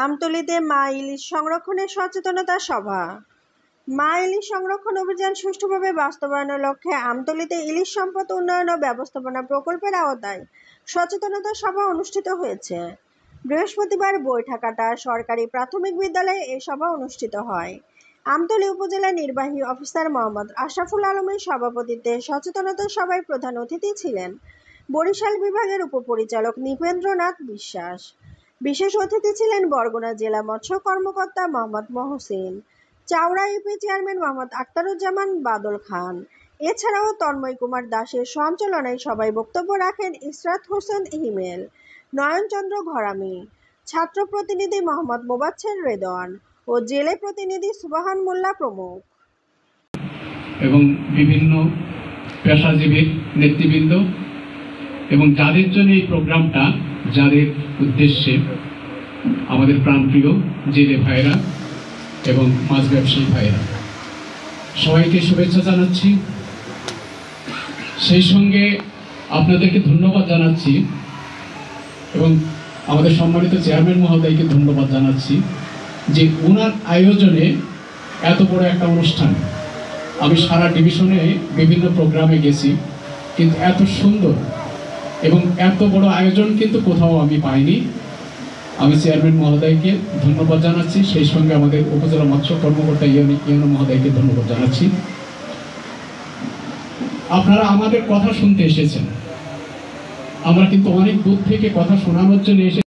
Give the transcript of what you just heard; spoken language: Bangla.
আমতলীতে মা ইলিশ সংরক্ষণে সচেতনতা সভা। মা ইলিশ সংরক্ষণ অভিযান সুষ্ঠুভাবে বাস্তবায়নের লক্ষ্যে আমতলীতে ইলিশ সম্পদ উন্নয়ন ও ব্যবস্থাপনা প্রকল্পের আওতায় সচেতনতা সভা অনুষ্ঠিত হয়েছে। বৃহস্পতিবার বৈঠাকাটা সরকারি প্রাথমিক বিদ্যালয়ে এ সভা অনুষ্ঠিত হয়। আমতলী উপজেলা নির্বাহী অফিসার মোহাম্মদ আশরাফুল আলমের সভাপতিত্বে সচেতনতা সভায় প্রধান অতিথি ছিলেন বরিশাল বিভাগের উপপরিচালক নৃপেন্দ্রনাথ বিশ্বাস। বিশেষ অতিথি ছিলেন বরগুনা জেলা মৎস্য কর্মকর্তা মোহাম্মদ মহসিন, চাওড়া ইউপি চেয়ারম্যান মোহাম্মদ আখতারুজ্জামান বাদল খান। এছাড়াও তন্ময় কুমার দাসের সঞ্চালনায় সভায় বক্তব্য রাখেন ইসরাত হোসেন হিমেল, নয়নচন্দ্র ঘরামি, ছাত্র প্রতিনিধি মোহাম্মদ মোবাচ্ছের রেদওয়ান ও জেলে প্রতিনিধি সুবহান মোল্লা প্রমুখ। এবং বিভিন্ন পেশাজীবী নেতৃবৃন্দ এবং যাদের জন্য এই প্রোগ্রামটা, যাদের উদ্দেশ্যে আমাদের প্রাণপ্রিয় জেলে ভাইরা এবং মাছ ব্যবসায়ী ভাইরা, সবাইকে শুভেচ্ছা জানাচ্ছি। সেই সঙ্গে আপনাদেরকে ধন্যবাদ জানাচ্ছি এবং আমাদের সম্মানিত চেয়ারম্যান মহোদয়কে ধন্যবাদ জানাচ্ছি যে ওনার আয়োজনে এত বড় একটা অনুষ্ঠান। আমি সারা ডিভিশনে বিভিন্ন প্রোগ্রামে গেছি, কিন্তু এত সুন্দর এবং এত বড় আয়োজন কিন্তু কোথাও আমি পাইনি। আমি চেয়ারম্যান মহোদয়কে ধন্যবাদ জানাচ্ছি, সেই সঙ্গে আমাদের উপজেলা মৎস্য কর্মকর্তা ইউনো মহোদয়কে ধন্যবাদ জানাচ্ছি। আপনারা আমাদের কথা শুনতে এসেছেন, আমরা কিন্তু অনেক দূর থেকে কথা শোনানোর জন্য এসে